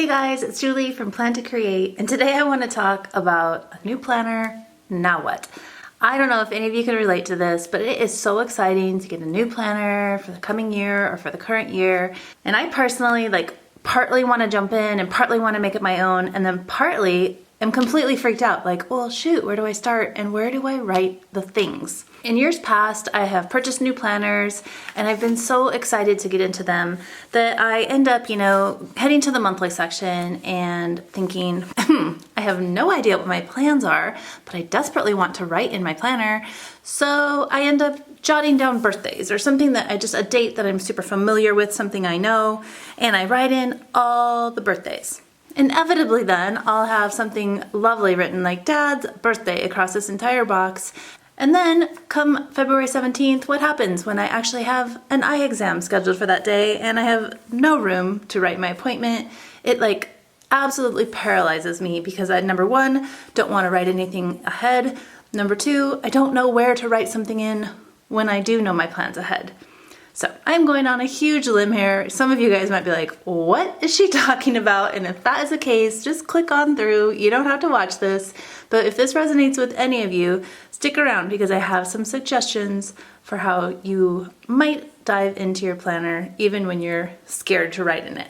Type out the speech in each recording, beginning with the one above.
Hey guys, it's Julie from Plan to Create, and today I want to talk about a new planner, now what? I don't know if any of you can relate to this, but it is so exciting to get a new planner for the coming year or for the current year. And I personally partly want to jump in and partly want to make it my own, and then partly am completely freaked out, like, well shoot, where do I start and where do I write the things? In years past, I have purchased new planners and I've been so excited to get into them that I end up, heading to the monthly section and thinking, I have no idea what my plans are, but I desperately want to write in my planner. So I end up jotting down birthdays or something a date that I'm super familiar with, something I know, and I write in all the birthdays. Inevitably then, I'll have something lovely written like Dad's birthday across this entire box. And then come February 17th, what happens when I actually have an eye exam scheduled for that day and I have no room to write my appointment? It absolutely paralyzes me because I, number one, don't want to write anything ahead. Number two, I don't know where to write something in when I do know my plans ahead. So I'm going on a huge limb here. Some of you guys might be like, what is she talking about? And if that is the case, just click on through. You don't have to watch this. But if this resonates with any of you, stick around because I have some suggestions for how you might dive into your planner even when you're scared to write in it.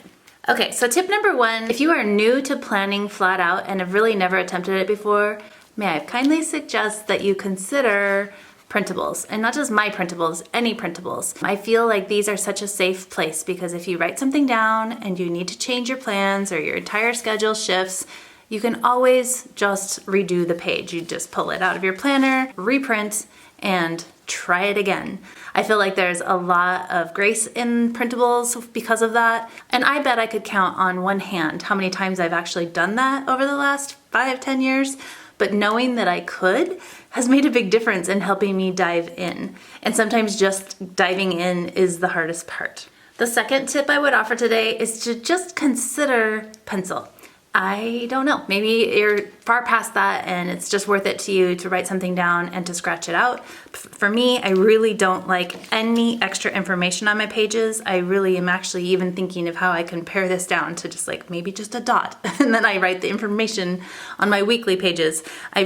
Okay, so tip number one, if you are new to planning flat out and have really never attempted it before, may I kindly suggest that you consider printables, and not just my printables, any printables. I feel like these are such a safe place because if you write something down and you need to change your plans or your entire schedule shifts, you can always just redo the page. You just pull it out of your planner, reprint, and try it again. I feel like there's a lot of grace in printables because of that, and I bet I could count on one hand how many times I've actually done that over the last 5-10 years. But knowing that I could has made a big difference in helping me dive in. And sometimes just diving in is the hardest part. The second tip I would offer today is to just consider pencil. I don't know, maybe you're far past that and it's just worth it to you to write something down and to scratch it out. For me, I really don't like any extra information on my pages. I really am actually even thinking of how I can pare this down to just maybe just a dot. And then I write the information on my weekly pages. I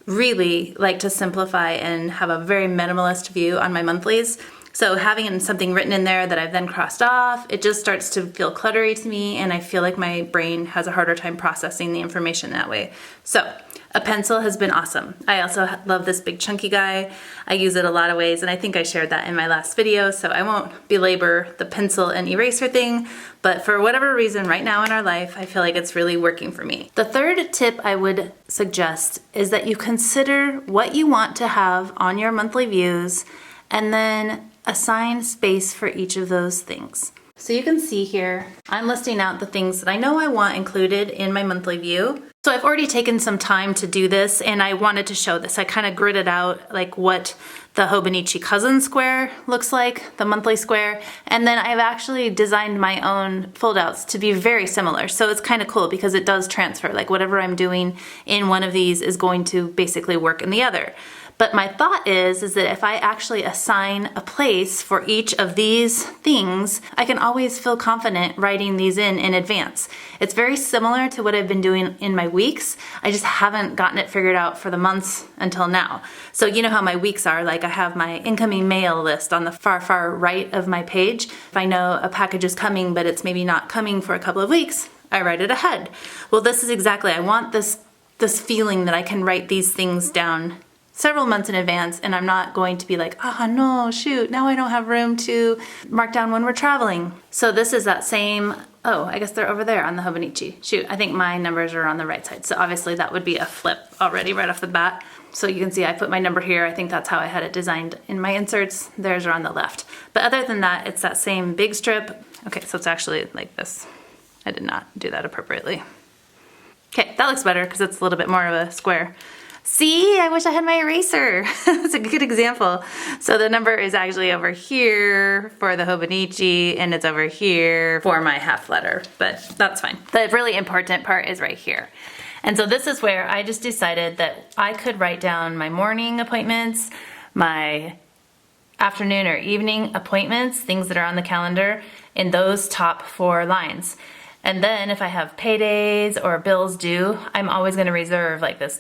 really like to simplify and have a very minimalist view on my monthlies. So having something written in there that I've then crossed off, it just starts to feel cluttery to me and I feel like my brain has a harder time processing the information that way. So a pencil has been awesome. I also love this big chunky guy. I use it a lot of ways and I think I shared that in my last video, so I won't belabor the pencil and eraser thing, but for whatever reason right now in our life, I feel like it's really working for me. The third tip I would suggest is that you consider what you want to have on your monthly views and then assign space for each of those things. So you can see here, I'm listing out the things that I know I want included in my monthly view. So I've already taken some time to do this and I wanted to show this. I kind of gridded out what the Hobonichi cousin square looks like, the monthly square, and then I've actually designed my own foldouts to be very similar. So it's kind of cool because it does transfer, whatever I'm doing in one of these is going to basically work in the other. But my thought is that if I actually assign a place for each of these things, I can always feel confident writing these in advance. It's very similar to what I've been doing in my weeks. I just haven't gotten it figured out for the months until now. So you know how my weeks are, I have my incoming mail list on the far right of my page. If I know a package is coming, but it's maybe not coming for a couple of weeks, I write it ahead. Well, this is exactly, I want this feeling that I can write these things down several months in advance and I'm not going to be like, no, shoot, now I don't have room to mark down when we're traveling. So this is that same, I guess they're over there on the Hobonichi. Shoot, I think my numbers are on the right side. So obviously that would be a flip already right off the bat. So you can see I put my number here. I think that's how I had it designed in my inserts. Theirs are on the left. But other than that, it's that same big strip. Okay, so it's actually like this. I did not do that appropriately. Okay, that looks better because it's a little bit more of a square. See, I wish I had my eraser. That's a good example. So the number is actually over here for the Hobonichi and it's over here for my half letter, but that's fine. The really important part is right here. And so this is where I just decided that I could write down my morning appointments, my afternoon or evening appointments, things that are on the calendar, in those top 4 lines. And then if I have paydays or bills due, I'm always gonna reserve like this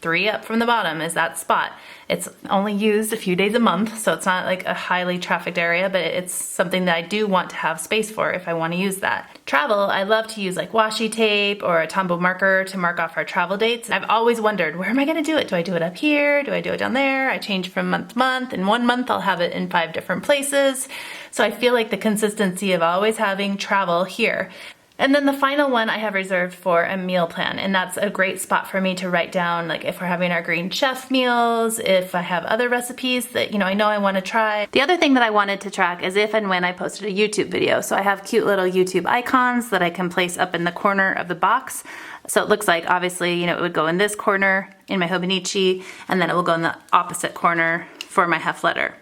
3 up from the bottom is that spot. It's only used a few days a month, so it's not like a highly trafficked area, but it's something that I do want to have space for if I want to use that. Travel, I love to use like washi tape or a Tombow marker to mark off our travel dates. I've always wondered, where am I gonna do it? Do I do it up here? Do I do it down there? I change from month to month. In 1 month, I'll have it in 5 different places. So I feel like the consistency of always having travel here. And then the final one I have reserved for a meal plan, and that's a great spot for me to write down, like if we're having our Green Chef meals, if I have other recipes that, I know I want to try. The other thing that I wanted to track is if and when I posted a YouTube video. So I have cute little YouTube icons that I can place up in the corner of the box. So it looks like, obviously, it would go in this corner in my Hobonichi, and then it will go in the opposite corner for my Hef letter.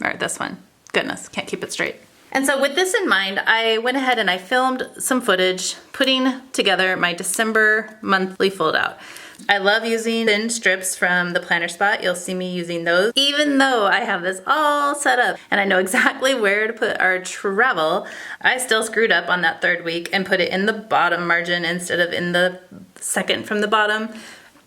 Or this one. Goodness, can't keep it straight. And so with this in mind, I went ahead and I filmed some footage putting together my December monthly fold out. I love using thin strips from the planner spot. You'll see me using those. Even though I have this all set up and I know exactly where to put our travel, I still screwed up on that 3rd week and put it in the bottom margin instead of in the second from the bottom.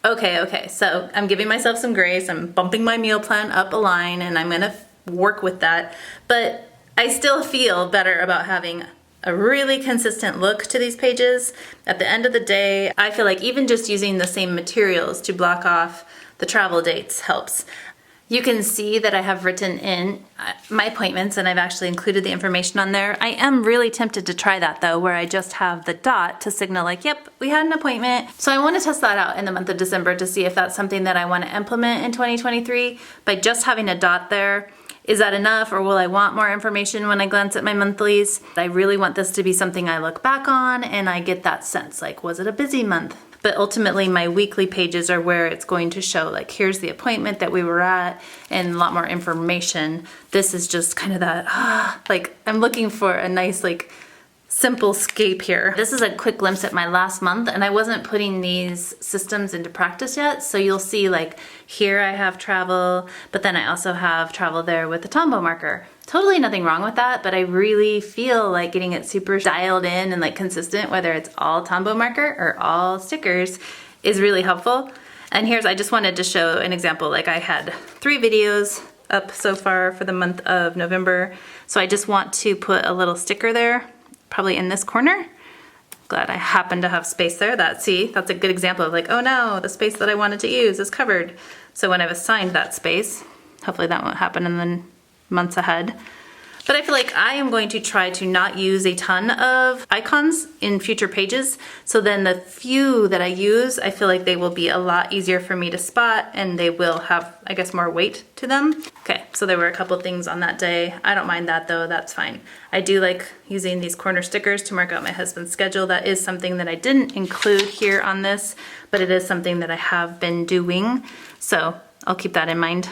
Okay, so I'm giving myself some grace. I'm bumping my meal plan up a line and I'm gonna work with that. But I still feel better about having a really consistent look to these pages. At the end of the day, I feel like even just using the same materials to block off the travel dates helps. You can see that I have written in my appointments and I've actually included the information on there. I am really tempted to try that though, where I just have the dot to signal like, yep, we had an appointment. So I want to test that out in the month of December to see if that's something that I want to implement in 2023 by just having a dot there. Is that enough, or will I want more information when I glance at my monthlies? I really want this to be something I look back on and I get that sense, like, was it a busy month? But ultimately my weekly pages are where it's going to show, like, here's the appointment that we were at and a lot more information. This is just kind of that, like, I'm looking for a nice, like, simple scape here. This is a quick glimpse at my last month, and I wasn't putting these systems into practice yet. So you'll see, like, here I have travel, but then I also have travel there with the Tombow marker. Totally nothing wrong with that, but I really feel like getting it super dialed in and like consistent, whether it's all Tombow marker or all stickers, is really helpful. And I just wanted to show an example. Like, I had 3 videos up so far for the month of November. So I just want to put a little sticker there, probably in this corner. Glad I happen to have space there. That's a good example of like, oh no, the space that I wanted to use is covered. So when I've assigned that space, hopefully that won't happen in the months ahead. But I feel like I am going to try to not use a ton of icons in future pages. So then the few that I use, I feel like they will be a lot easier for me to spot and they will have, I guess, more weight to them. Okay, so there were a couple things on that day. I don't mind that though, that's fine. I do like using these corner stickers to mark out my husband's schedule. That is something that I didn't include here on this, but it is something that I have been doing. So I'll keep that in mind,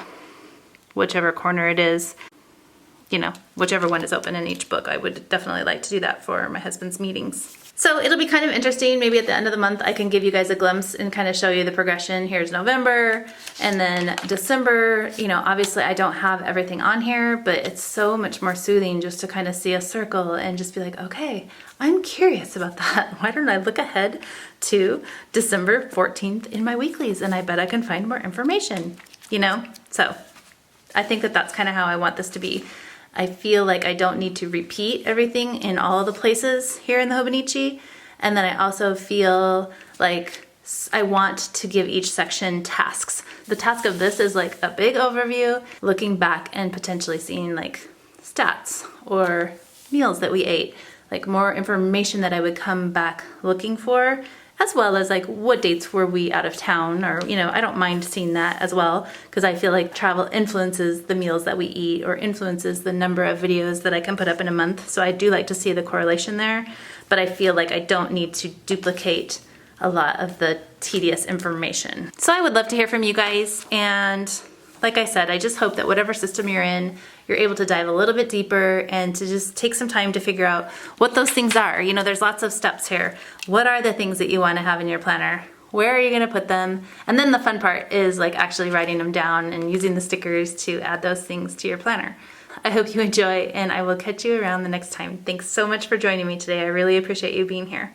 whichever corner it is. Whichever one is open in each book, I would definitely like to do that for my husband's meetings. So it'll be kind of interesting. Maybe at the end of the month, I can give you guys a glimpse and kind of show you the progression. Here's November and then December. Obviously I don't have everything on here, but it's so much more soothing just to kind of see a circle and just be like, okay, I'm curious about that. Why don't I look ahead to December 14th in my weeklies? And I bet I can find more information, So I think that that's kind of how I want this to be. I feel like I don't need to repeat everything in all of the places here in the Hobonichi. And then I also feel like I want to give each section tasks. The task of this is like a big overview, looking back and potentially seeing like stats or meals that we ate, like more information that I would come back looking for, as well as like what dates were we out of town, or I don't mind seeing that as well, because I feel like travel influences the meals that we eat or influences the number of videos that I can put up in a month. So I do like to see the correlation there, but I feel like I don't need to duplicate a lot of the tedious information. So I would love to hear from you guys, and like I said, I just hope that whatever system you're in, you're able to dive a little bit deeper and to just take some time to figure out what those things are. There's lots of steps here. What are the things that you want to have in your planner? Where are you going to put them? And then the fun part is like actually writing them down and using the stickers to add those things to your planner. I hope you enjoy, and I will catch you around the next time. Thanks so much for joining me today. I really appreciate you being here.